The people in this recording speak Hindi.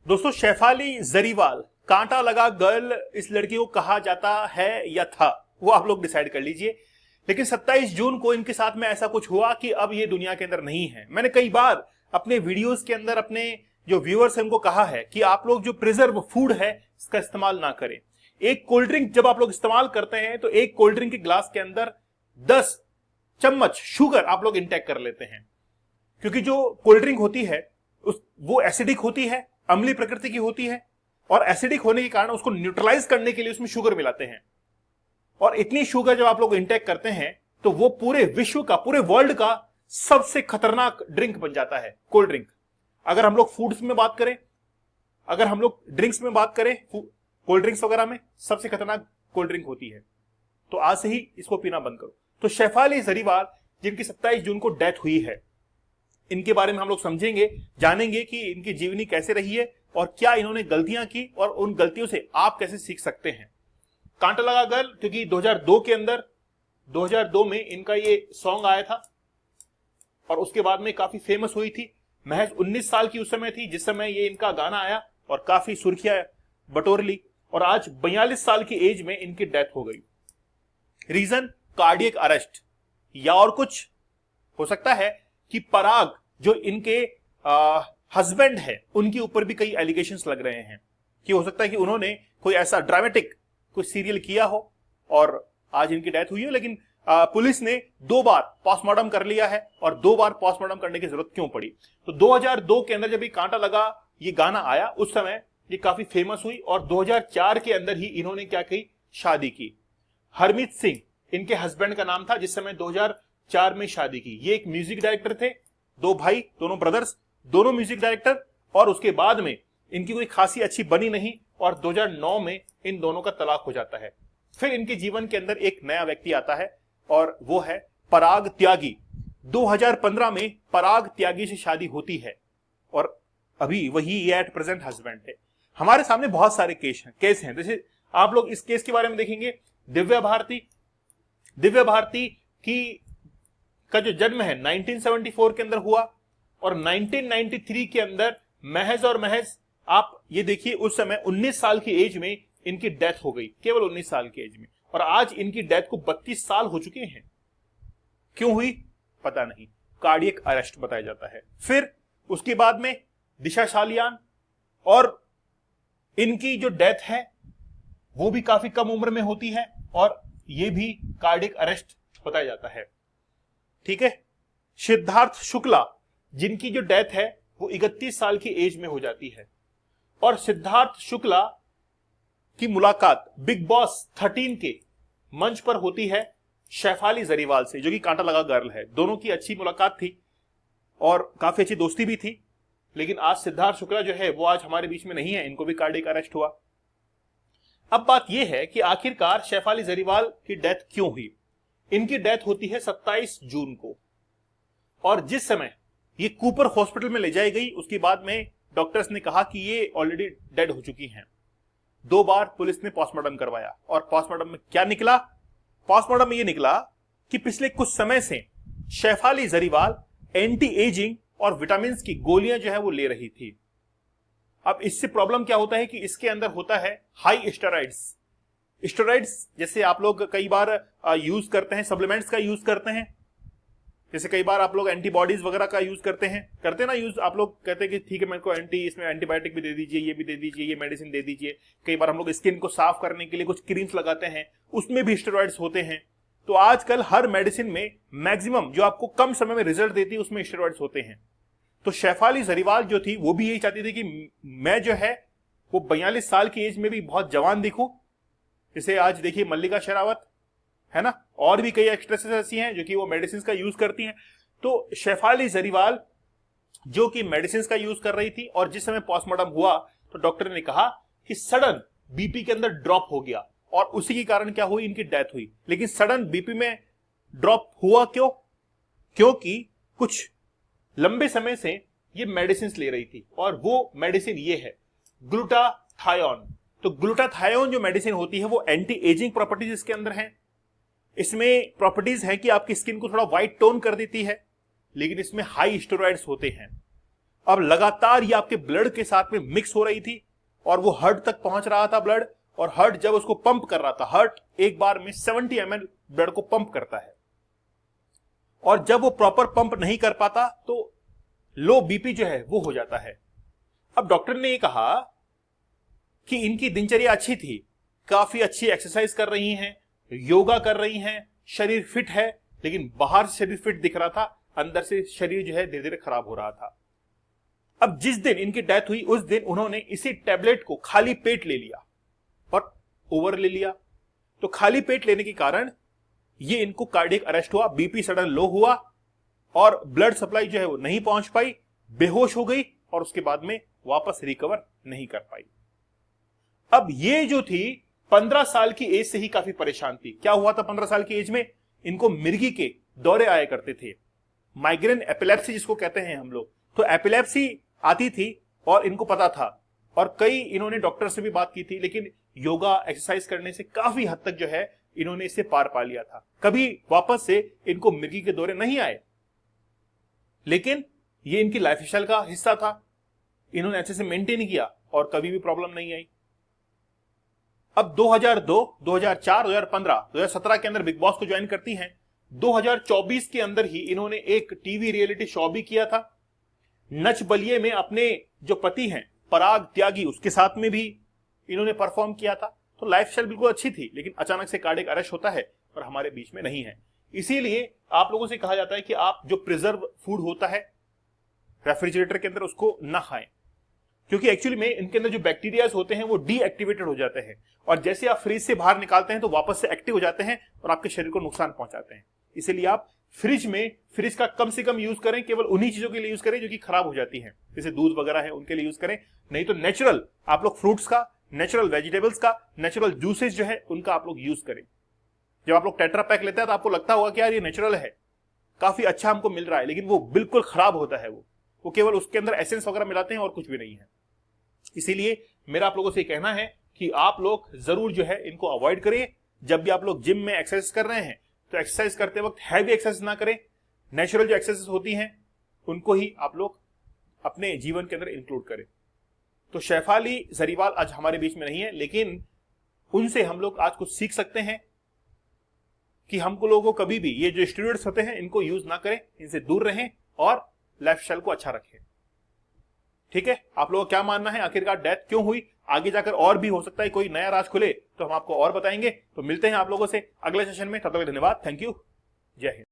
दोस्तों, शेफाली जरीवाल कांटा लगा गर्ल इस लड़की को कहा जाता है या था, वो आप लोग डिसाइड कर लीजिए। लेकिन 27 जून को इनके साथ में ऐसा कुछ हुआ कि अब ये दुनिया के अंदर नहीं है। मैंने कई बार अपने वीडियोस के अंदर अपने जो व्यूअर्स हैं उनको कहा है कि आप लोग जो प्रिजर्व फूड है इसका इस्तेमाल ना करें। एक कोल्ड ड्रिंक जब आप लोग इस्तेमाल करते हैं तो एक कोल्ड ड्रिंक के ग्लास के अंदर 10 चम्मच शुगर आप लोग इंटेक कर लेते हैं, क्योंकि जो कोल्ड ड्रिंक होती है वो एसिडिक होती है, अम्लीय प्रकृति की होती है, और एसिडिक होने के कारण उसको न्यूट्रलाइज करने के लिए उसमें शुगर मिलाते हैं। और इतनी शुगर जब आप लोग इंटेक करते हैं तो वो पूरे विश्व का, पूरे वर्ल्ड का सबसे खतरनाक ड्रिंक बन जाता है कोल्ड ड्रिंक। अगर हम लोग फूड्स में बात करें, अगर हम लोग ड्रिंक्स में बात करें, कोल्ड ड्रिंक्स वगैरह में सबसे खतरनाक कोल्ड ड्रिंक होती है। तो आज से ही इसको पीना बंद करो। तो शेफाली जरीवाल जिनकी 27 जून को डेथ हुई है, इनके बारे में हम लोग समझेंगे, जानेंगे कि इनकी जीवनी कैसे रही है और क्या इन्होंने गलतियां की और उन गलतियों से आप कैसे सीख सकते हैं। कांटा लगा गर्ल, क्योंकि 2002 के अंदर 2002 में इनका ये सॉन्ग आया था और उसके बाद में काफी फेमस हुई थी। महज 19 साल की उस समय थी जिस समय ये इनका गाना आया और काफी सुर्खियां बटोर ली, और आज 42 साल की एज में इनकी डेथ हो गई। रीजन कार्डियक अरेस्ट, या और कुछ हो सकता है कि पराग जो इनके हस्बैंड है उनके ऊपर भी कई एलिगेशंस लग रहे हैं कि हो सकता है कि उन्होंने कोई ऐसा ड्रामेटिक कोई सीरियल किया हो और आज इनकी डेथ हुई हो। लेकिन पुलिस ने 2 बार पोस्टमार्टम कर लिया है, और 2 बार पोस्टमार्टम करने की जरूरत क्यों पड़ी? तो 2002 के अंदर जब ये कांटा लगा ये गाना आया उस समय ये काफी फेमस हुई, और 2004 के अंदर ही इन्होंने क्या की, शादी की। हरमीत सिंह इनके हस्बैंड का नाम था, जिस समय 2004 में शादी की। ये एक म्यूजिक डायरेक्टर थे, 2 भाई, दोनों ब्रदर्स, दोनों म्यूजिक डायरेक्टर। और उसके बाद में इनकी कोई खासी अच्छी बनी नहीं और 2009 में इन दोनों का तलाक हो जाता है। फिर इनके जीवन के अंदर एक नया व्यक्ति आता है और वो है पराग त्यागी। 2015 में पराग त्यागी से शादी होती है और अभी वही ये एट प्रेजेंट हस्बैंड है। हमारे सामने बहुत सारे केस हैं। जैसे आप लोग इस केस के बारे में देखेंगे, दिव्या भारती का जो जन्म है 1974 के अंदर हुआ, और 1993 के अंदर महज और महज आप ये देखिए उस समय 19 साल की एज में इनकी डेथ हो गई, केवल 19 साल की एज में। और आज इनकी डेथ को 32 साल हो चुके हैं। क्यों हुई पता नहीं, कार्डियक अरेस्ट बताया जाता है। फिर उसके बाद में दिशा सालियान, और इनकी जो डेथ है वो भी काफी कम उम्र में होती है और ये भी कार्डियक अरेस्ट बताया जाता है। ठीक है। सिद्धार्थ शुक्ला जिनकी जो डेथ है वो 31 साल की एज में हो जाती है, और सिद्धार्थ शुक्ला की मुलाकात बिग बॉस 13 के मंच पर होती है शेफाली जरीवाल से, जो कि कांटा लगा गर्ल है। दोनों की अच्छी मुलाकात थी और काफी अच्छी दोस्ती भी थी। लेकिन आज सिद्धार्थ शुक्ला जो है वो आज हमारे बीच में नहीं है, इनको भी कार्डियक अरेस्ट हुआ। अब बात यह है कि आखिरकार शेफाली जरीवाल की डेथ क्यों हुई। इनकी डेथ होती है 27 जून को, और जिस समय ये कूपर हॉस्पिटल में ले जाई गई उसके बाद में डॉक्टर्स ने कहा कि ये ऑलरेडी डेड हो चुकी हैं। 2 बार पुलिस ने पोस्टमार्टम करवाया, और पोस्टमार्टम में क्या निकला? पोस्टमार्टम में ये निकला कि पिछले कुछ समय से शेफाली जरीवाल एंटी एजिंग और विटामिन की गोलियां जो है वो ले रही थी। अब इससे प्रॉब्लम क्या होता है कि इसके अंदर होता है हाई स्टेरॉइड्स। जैसे आप लोग कई बार यूज करते हैं, सप्लीमेंट्स का यूज करते हैं, जैसे कई बार आप लोग एंटीबॉडीज वगैरह का यूज करते हैं ना यूज। आप लोग कहते हैं कि ठीक है मेरे को इसमें एंटीबायोटिक भी दे दीजिए, ये भी दे दीजिए, ये मेडिसिन दे दीजिए। कई बार हम लोग स्किन को साफ करने के लिए कुछ क्रीम्स लगाते हैं, उसमें भी स्टेरॉइड्स होते हैं। तो आजकल हर मेडिसिन में मैक्सिमम जो आपको कम समय में रिजल्ट देती है उसमें स्टेरॉइड्स होते हैं। तो शेफाली जरीवाल जो थी वो भी यही चाहती थी कि मैं जो है वो 42 साल की एज में भी बहुत जवान दिखूं। जैसे आज देखिए मल्लिका शेरावत है ना, और भी कई एक्ट्रेसेस ऐसी हैं जो कि वो मेडिसिन का यूज करती हैं। तो शेफाली जरीवाल जो कि मेडिसिन का यूज कर रही थी, और जिस समय पोस्टमार्टम हुआ तो डॉक्टर ने कहा कि सडन बीपी के अंदर ड्रॉप हो गया, और उसी के कारण क्या हुई, इनकी डेथ हुई। लेकिन सडन बीपी में ड्रॉप हुआ क्यों? क्योंकि कुछ लंबे समय से ये मेडिसिन ले रही थी, और वो मेडिसिन ये है ग्लूटाथायोन। तो ग्लूटाथायोन जो मेडिसिन होती है वो एंटी एजिंग प्रॉपर्टीज इसके अंदर हैं। इसमें प्रॉपर्टीज है कि आपकी स्किन को थोड़ा व्हाइट टोन कर देती है, लेकिन इसमें हाई स्टेरॉइड्स होते हैं। अब लगातार ये आपके ब्लड के साथ में मिक्स हो रही थी और वो हार्ट तक पहुंच रहा था ब्लड, और हार्ट जब उसको पंप कर रहा था, हार्ट एक बार में 70 ml ब्लड को पंप करता है, और जब वो प्रॉपर पंप नहीं कर पाता तो लो बीपी जो है वो हो जाता है। अब डॉक्टर ने ये कहा कि इनकी दिनचर्या अच्छी थी, काफी अच्छी एक्सरसाइज कर रही हैं, योगा कर रही हैं, शरीर फिट है, लेकिन बाहर से शरीर फिट दिख रहा था, अंदर से शरीर जो है धीरे धीरे खराब हो रहा था। अब जिस दिन इनकी डेथ हुई उस दिन उन्होंने इसी टैबलेट को खाली पेट ले लिया और ओवर ले लिया। तो खाली पेट लेने के कारण ये इनको कार्डियक अरेस्ट हुआ, बीपी सडन लो हुआ और ब्लड सप्लाई जो है वो नहीं पहुंच पाई, बेहोश हो गई और उसके बाद में वापस रिकवर नहीं कर पाई। अब ये जो थी 15 साल की एज से ही काफी परेशान थी। क्या हुआ था 15 साल की एज में? इनको मिर्गी के दौरे आया करते थे, माइग्रेन एपिलेप्सी जिसको कहते हैं हम लोग। तो एपिलेप्सी आती थी और इनको पता था, और कई इन्होंने डॉक्टर से भी बात की थी, लेकिन योगा एक्सरसाइज करने से काफी हद तक जो है इन्होंने इसे पार पा लिया था। कभी वापस से इनको मिर्गी के दौरे नहीं आए, लेकिन ये इनकी लाइफस्टाइल का हिस्सा था, इन्होंने अच्छे से मेंटेन किया और कभी भी प्रॉब्लम नहीं आई। अब 2002, 2004, 2015, 2017 के अंदर बिग बॉस को ज्वाइन करती हैं। 2024 के अंदर ही इन्होंने एक टीवी रियलिटी शो भी किया था, नच बलिए में अपने जो पति हैं पराग त्यागी उसके साथ में भी इन्होंने परफॉर्म किया था। तो लाइफस्टाइल बिल्कुल अच्छी थी, लेकिन अचानक से कार्डियक अरेस्ट होता है और हमारे बीच में नहीं है। इसीलिए आप लोगों से कहा जाता है कि आप जो प्रिजर्व फूड होता है रेफ्रिजरेटर के अंदर उसको ना खाएं, क्योंकि एक्चुअली में इनके अंदर जो बैक्टीरियाज होते हैं वो डीएक्टिवेटेड हो जाते हैं, और जैसे आप फ्रिज से बाहर निकालते हैं तो वापस से एक्टिव हो जाते हैं और आपके शरीर को नुकसान पहुंचाते हैं। इसीलिए आप फ्रिज का कम से कम यूज करें, केवल उन्हीं चीजों के लिए यूज करें जो कि खराब हो जाती हैं, जैसे दूध वगैरह है उनके लिए यूज करें। नहीं तो नेचुरल आप लोग फ्रूट्स का, नेचुरल वेजिटेबल्स का, नेचुरल जूसेस जो है उनका आप लोग यूज करें। जब आप लोग टेट्रा पैक लेते हैं तो आपको लगता होगा कि यार ये नेचुरल है, काफी अच्छा हमको मिल रहा है, लेकिन वो बिल्कुल खराब होता है। वो केवल उसके अंदर एसेंस वगैरह मिलाते हैं और कुछ भी नहीं है। इसीलिए मेरा आप लोगों से कहना है कि आप लोग जरूर जो है इनको अवॉइड करें। जब भी आप लोग जिम में एक्सरसाइज कर रहे हैं तो एक्सरसाइज करते वक्त हैवी एक्सरसाइज ना करें, नेचुरल जो एक्सरसाइज होती हैं उनको ही आप लोग अपने जीवन के अंदर इंक्लूड करें। तो शैफाली जरीवाल आज हमारे बीच में नहीं है, लेकिन उनसे हम लोग आज कुछ सीख सकते हैं कि हमको लोगों को कभी भी ये जो स्टेरॉइड्स होते हैं इनको यूज ना करें, इनसे दूर रहें और लाइफस्टाइल को अच्छा रखें। ठीक है, आप लोगों का क्या मानना है, आखिरकार डेथ क्यों हुई? आगे जाकर और भी हो सकता है कोई नया राज खुले तो हम आपको और बताएंगे। तो मिलते हैं आप लोगों से अगले सेशन में, तब तक धन्यवाद, थैंक यू, जय हिंद।